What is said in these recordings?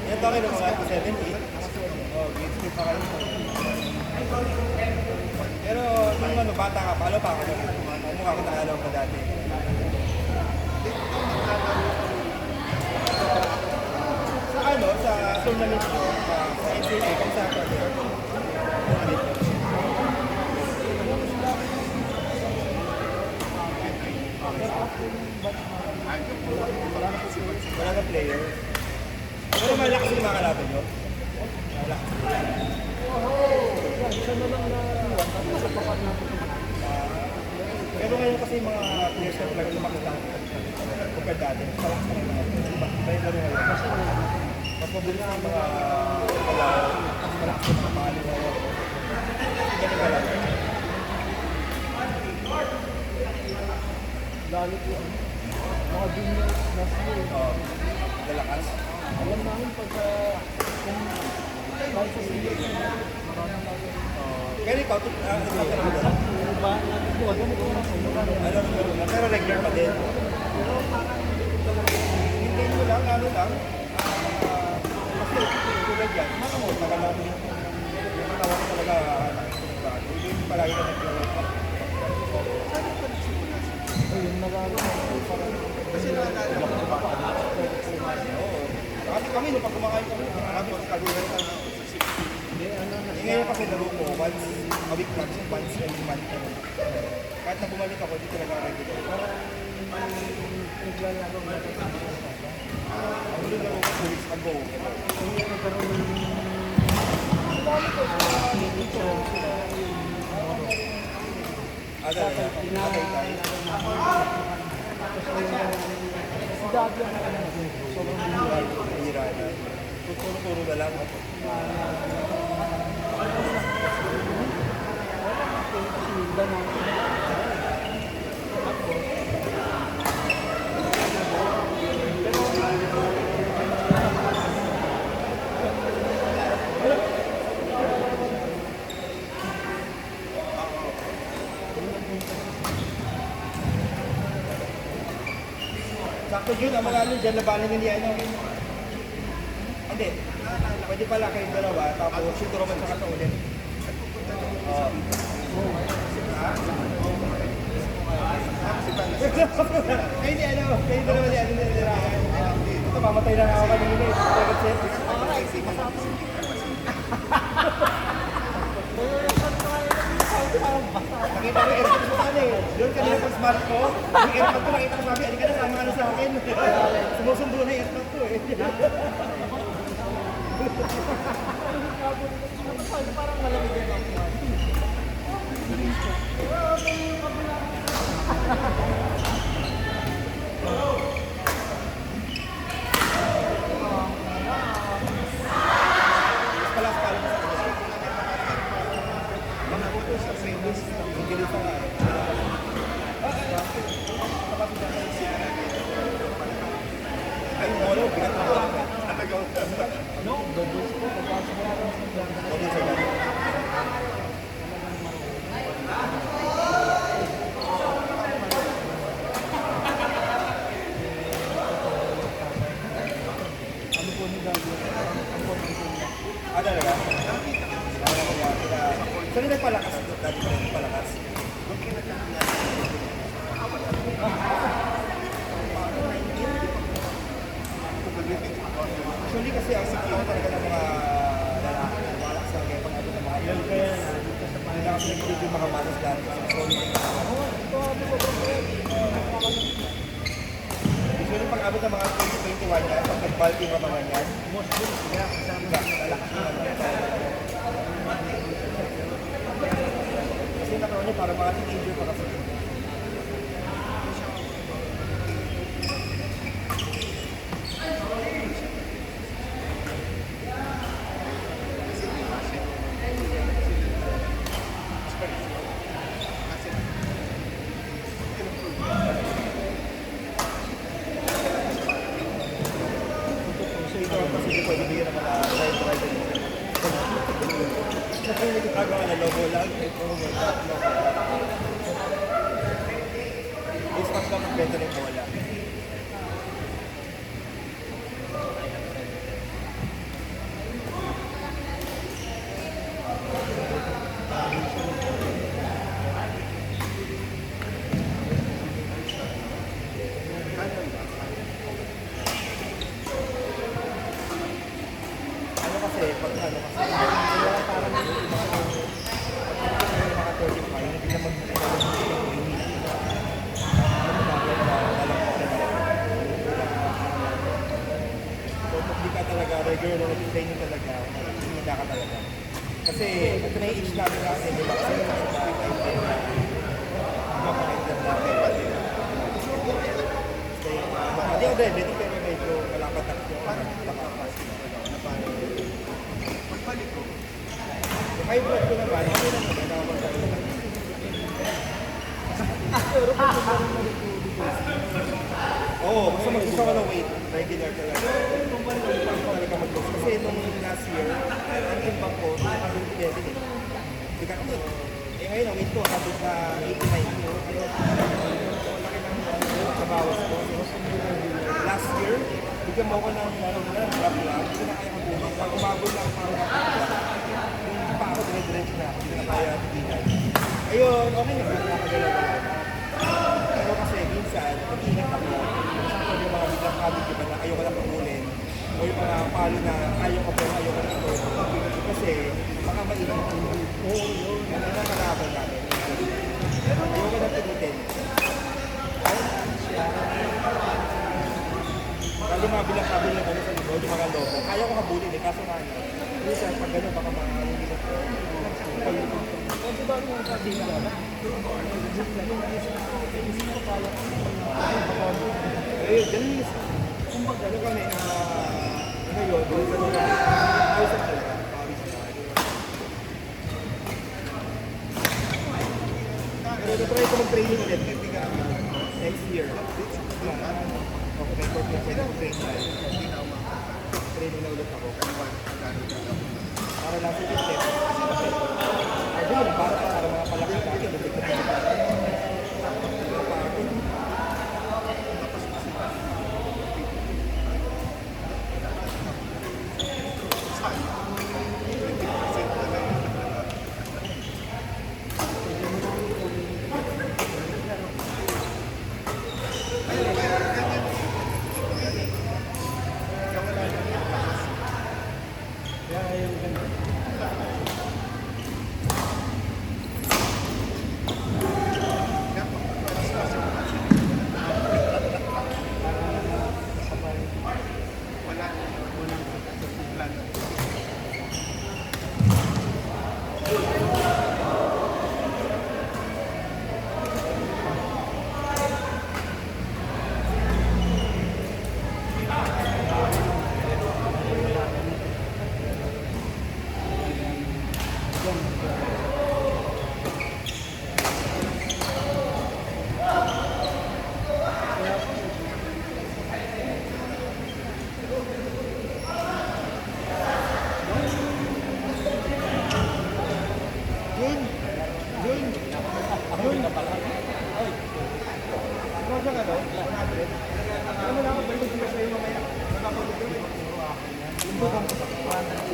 Yan tayo ng mga 70. Oh, grade 2 pa kayo. Pero nung ano, bata ka, palo pa ako. Mukha ko nakalaw pa dati. Sa ano, sa tournament ko, sa NCAA, kung saan ka din. Wala na player. Pero malakas yung mga kalaban nyo. Malakas. Pero ngayon kasi mga players na talaga lumakita compared dati. Malakas na yung mga players. Bayan laro ngayon. Mas mabilis ang mga kalaban. Mas malakas yung mga palo ngayon. Ganun ka lang. Lalo po mga juniors na sila. Dalakas. Alam namin pagka kahit sa senior maraming lalo. Pero ikaw, ikaw ka naman doon? Pero regular pa din. Hindi mo lang, ano lang. Kasi tulad yan, mga mo, tagal yung katawan ko talaga hindi palagi ka naglalaro. Ayun, nagagawa ko parang Kasi kasi kami, nung pag kumakain kami, marami ko sa kagulan na ngayon kasi laro ko, once a week lang, once every month. Kahit na bumalik ako, dito nag-regular. naglalaro na ito sa mga Ang ulo laro ko 2 weeks ago. Kung yung nagkaroon ng dami ko sa dito sila yung Talaga? Okay tayo. si Davia na sobrang Hira na. Tuturo-turo na lang. Sakto yun, ang malalim dyan, labanan nyo ni ano. Hindi. Pwede pala kayong dalawa, tapos yung turuman sa kata ulit. Kayo hindi ano, kayo dalawa ni ano nilirahan. Ito, mamatay na ako kanina eh. Target set. Nakita ko yung aircon ko ano eh. Doon kanina pag smart ko, yung aircon ko nakita ko sabi, ano ka na, sama ka na sa akin. Sumusundo na yung aircon ko eh. parang malamig yan ako. Palas pala mo sa kasi. Mga utos sa service, yung gilid pa nga. Ay, molo, bigat na molo. No, doubles po. Pagpasok ko natin sa Blanca. Okay, sir. Ano po ni Davia? Ang pagpasok niya. Talaga? Saan yung nagpalakas? Dati ko nagpalakas? Actually kasi ang sikyo talaga ng mga lalaki, malakas na kaya pag-abot ng mga ilan. Kaya nila ako nag-video mga malas dati kasi solid yung mga usually pag-abot ng mga 2021 yan, pag nag-bulking mga mga yan, most bulls sila kasama sa malakas na kasi nakaroon niya parang mga teenager pa kasi. Agaw na logo lang, ito logo lang. Is mas lang ang better yung bola. Ano kasi, pag ano kasi, parang mga 35, hindi naman so, pag di ka talaga regular na training talaga, hindi ka talaga. Kasi, ito na yung age namin kasi, di ba? Kasi naman sa dati, mapakaitan natin. Hindi ako diabetic, pero medyo malapatak ko. Nakapasok ko lang. Na paano? Pagbalik ko. Yung high blood ko naman, okay lang naman. Nakapagsabi naman. Pero kung kumaroon na rin oo, basta mag-gusto ka ng weight, regular talaga. Talaga mag-gusto. Kasi nung last year, ang impact ko, nakabing 11 eh. Bigat ko. Eh ngayon, ang weight ko, habit na 89 kilo. Laki ng kabawas ko. Last year, bigyan mo ako ng grab lang, hindi na kaya mag-ulit. Pag umabot lang parang yung pa ako dire-diretso na, hindi na kaya tignan. Ayun, okay na, nakagalaw ko. Pero kasi minsan, mag-ingat ako. Pag yung mga biglang habit, diba na ayaw ka lang pagulin. O yung mga palo na ayaw ka pero ayaw ka na ito. Kasi baka maingat. Oo, yun. Yan ang kalaban namin. Ayaw ka na pilitin. Kali mga bilang kabul na gano'n sa likod, yung mga logo. Ayaw ko habulin eh, kaso nga ano. Minsan, pag gano'n, baka makakalimutan ko. Kasi ba yung sabi ka na? Eh, ganun yung kung pag gano'n kami na ngayon, doon sa mga ayos sa talaga, pawis na. Pero natry ko mag-training ulit, next year. Okay, may court lang pwede mag-train tayo. Training na ulit ako. Para lang sa fitness. Ay, yun, para mga palaki dati.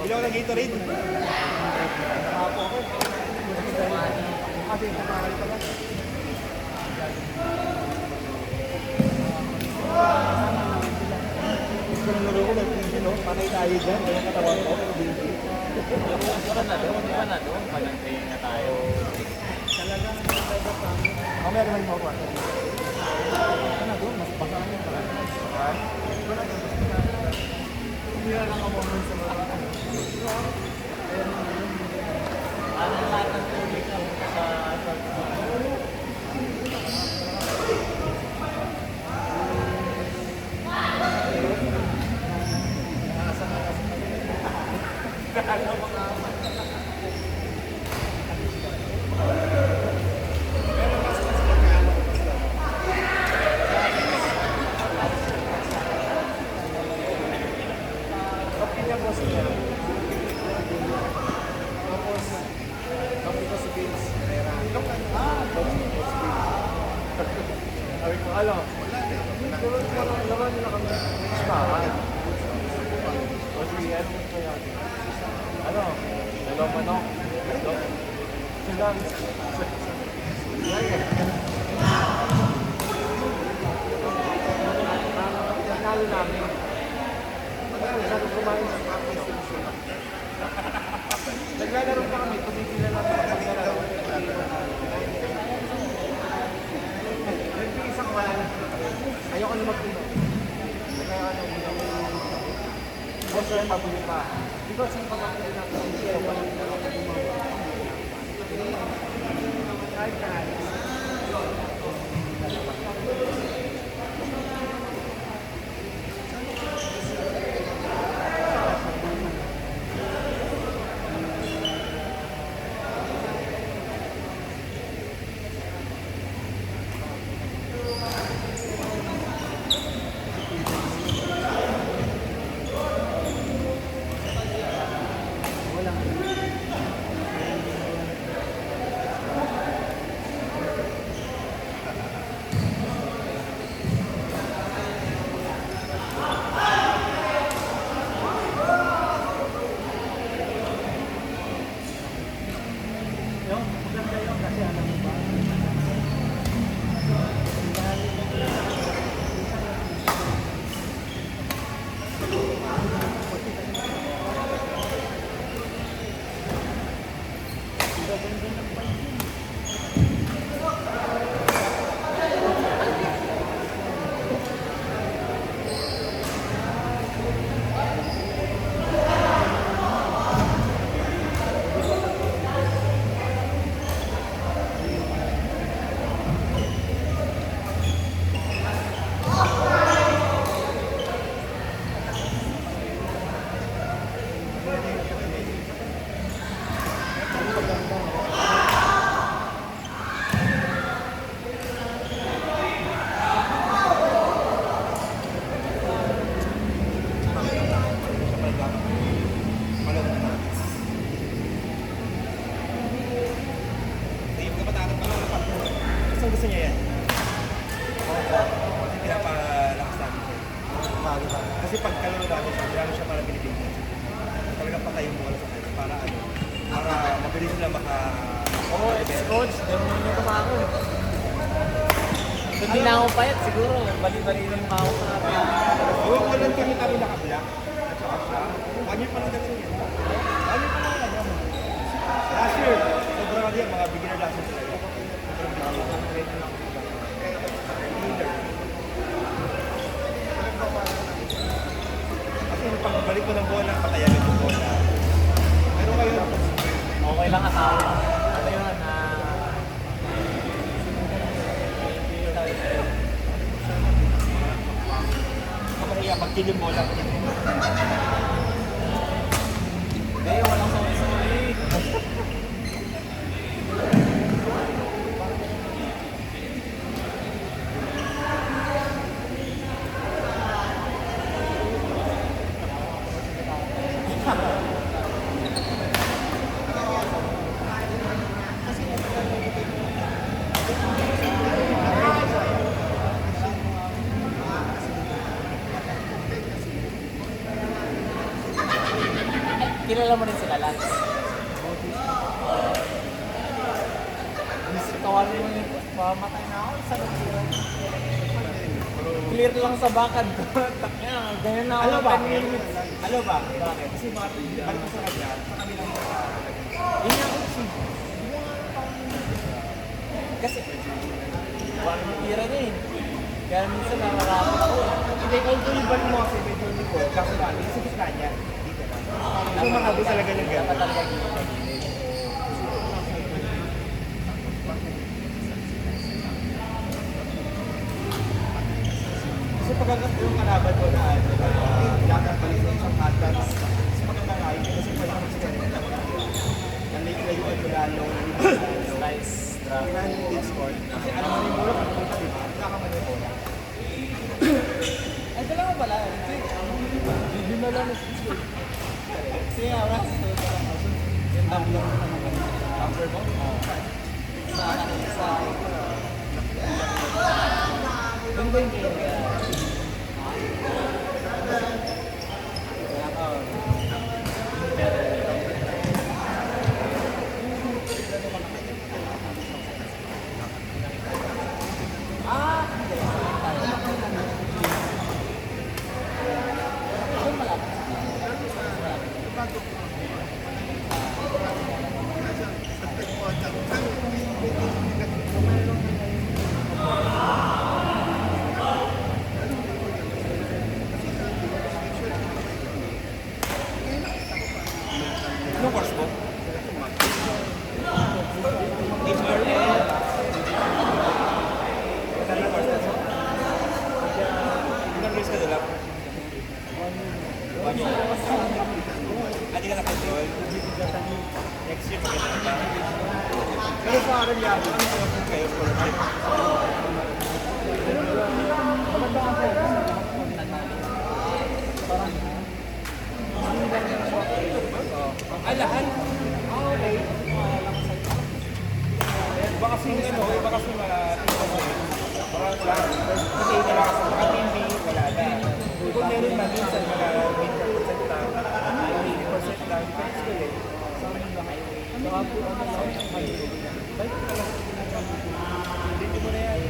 Ilaw na Gatorade. Nakapo ako. Kasi nakakali pala. Gusto na laro ko ng no? Panay tayo dyan. Yung katawan ko. Di ba na doon? Pag-train na tayo. Talagang nagdagat kami. Mamaya naman mo ako. Ano doon? Mas baka yun talaga. Hindi na lang ako sa mga Ano lahat ng tuloy ka sa Ano? Laman nila kami. Ismahan. O sige, ano gusto natin? Ano? Dalawang manok? Silang. Nalo namin. Sabi kumain sa naglalaro pa kami, tumigil na namin ang paglalaro. Nag-iisang man, ayoko na mag-uno. Kaya ano, gusto yung pabuli pa. Because yung pabuli na kahit na gusto niya yan. Pinapalakas namin siya. Kasi pag kalaro namin siya, marami siya para binibigyan. Talagang patay yung bola sa kanya para ano, para mabilis sila maka... Oo, coach, ganun yung kumako. Kung di na ako payat, siguro, bali-bali na yung mawak natin. Walang kami nakablock. At saka siya. Lagi pa lang ganun yan. Lagi pa lang ganun. Last year, sobrang ano yan, mga beginner lessons sila. Sobrang beginner. Kasi pagbalik ko ng bola, patayan yung bola. Pero kayo, Okay lang atawa. Ano yun, kaya pag kill yung bola, hindi, walang sorry. Kilala mo rin sila, Lance. Tawarin mo yun, pamatay na ako. Clear lang sa bakad ko. Ganyan na ako. Alam ba? 10 minutes. Alam ba? Bakit? Kasi balik ko sa kanya, sa kami lang Yun nga ako kasi parang tira niya eh. Kaya minsan nakarapat ako eh. Hindi, although yung balik mo kasi medyo hindi ko, kaso na, hindi sa gitna niya. Dito na. Kasi mahabo talaga ng Dapat gano'n. talaga gilid. Kasi pagkakas yung kalaban ko na ano, lakas pa rin sa isang hatas. Kasi maganda nga yun, kasi pwede ko sa kanila. Nalayuan ko lalo, Nice drop. pinahalitin score. Kasi alam mo yung mura, kung punta, diba? Nakaman yung bola. Ay, dala mo pala. Hindi na lang na-switch. Sige, oras. Yung double number mo? Sa Doon ba yung game ka? Anong course mo? HR and Anong course mo? Ilang days ka na lang? Hindi ka na-control? Next year maganda ka. Pero sa akin yan, ano sa kayo for life? ah, lahat. Iba kasi ano, iba kasi mga tipo mo eh. Parang lahat. Kasi wala kasi mga TV, wala na. Kung meron man minsan mga 20% lang, 80% lang, depends ko eh. Baka po ano lang kayo. Bike ka lang. Hindi mo na yan.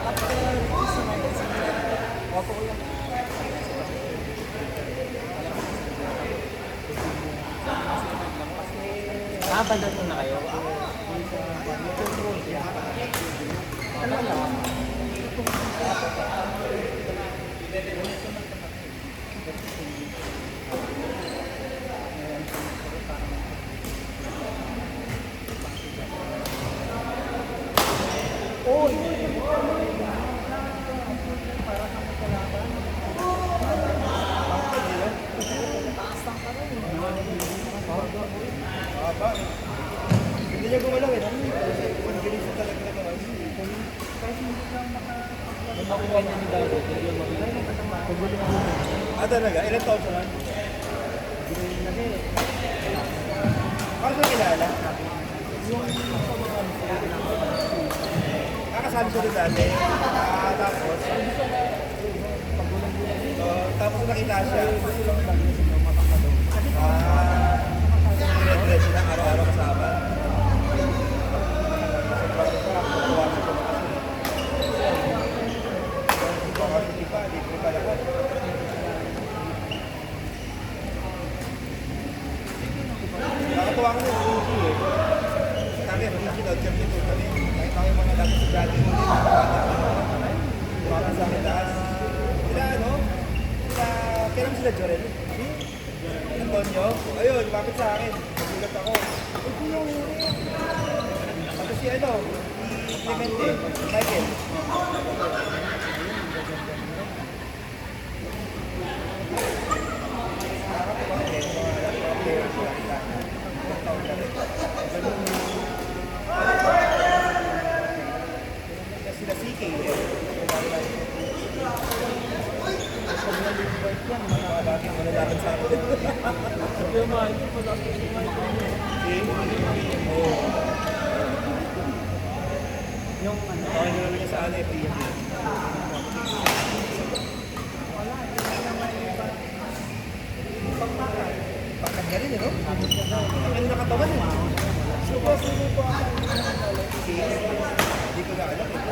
After release naman kasi auto ko lang. Bandang na kayo. Ano lang? Oy! Para kami kalaban. Taas lang ka rin. Aba, hindi niya gumalaw eh. Ang bilis na talaga na gawin. Nung makuha niya ni Dago, hindi yung makuha. Pagbuli mo. Ah talaga? Ilan taon siya lang? Paano siya kilala? Nakasali siya rin dati. Tapos, tapos nakita siya. Dire-diretso na araw-araw kasama. Libre pa lahat. Nakatuwa ko ng PG eh. Sabi, PG daw, champion to kami. Nakita ko yung mga dati sa jogging ulit. Mga sa akin lahat. Sila ano? Kailan sila Jorel? Antonio? Ayun, lumapit sa akin. Nagulat ako. Tapos si ano? Si Clemente. Michael. Nakakatuwa din. Mga players sila. Ilang taon na rin. Sila CK eh. Mga dating malalaban sa akin. Yung mga ito, wala ko yung mga ito. Oo. Yung ano, Okay na naman niya sa ano eh. Pagkanya rin eh, no? Ang nakatawan eh. subo po ako. Hindi ko na alam eh.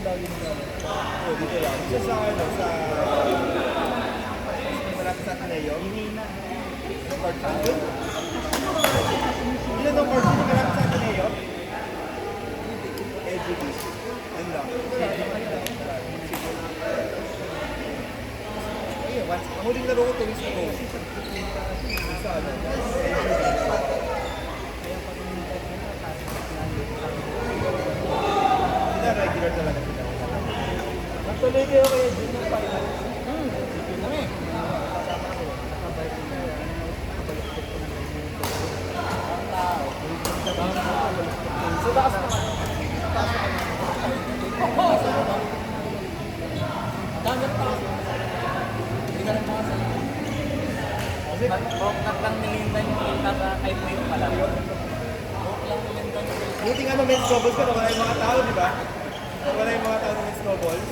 Oo, dito lang. Isa sa ano, sa... Malapit sa Ateneo. Yung court sa atin. Ilan ang court yung malapit sa Ateneo? LGB. Ano lang? Ayun, ang huling laro ko 2 weeks ago. Sa ano? LGB. regular talaga sila. Natuloy kayo kaya Junior Final. Kami. Sa taas naman. Dagat pa. Hindi ka rin makasal. Boknat lang nilinda yung kita sa kay Point pala. Bok lang nilinda yung kita. Buti nga may snowballs ka, wala yung mga tao, di ba? Wala yung mga tao ng snowballs.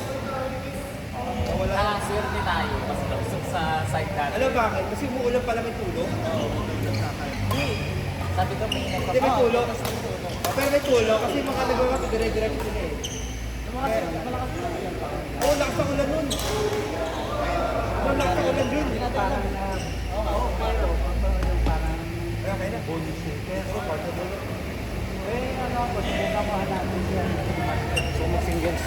Wala. Swerte tayo. Mas nausok sa side natin. Alam bakit? Kasi umuulan pala may tulong. Sabi ko may Hindi may tulong. Pero may tulong kasi yung mga nagawa ko dire-diretso sila eh. Oo, lakas ang ulan nun. Oo, lakas ang ulan dun. Parang na... Oo, pero parang... Kaya kaya na. Bonus yun. Kaya ako, part of it. Ano, subukan mo hanapin yan. Sumog singles.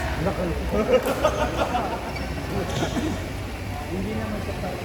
Hindi naman siya parang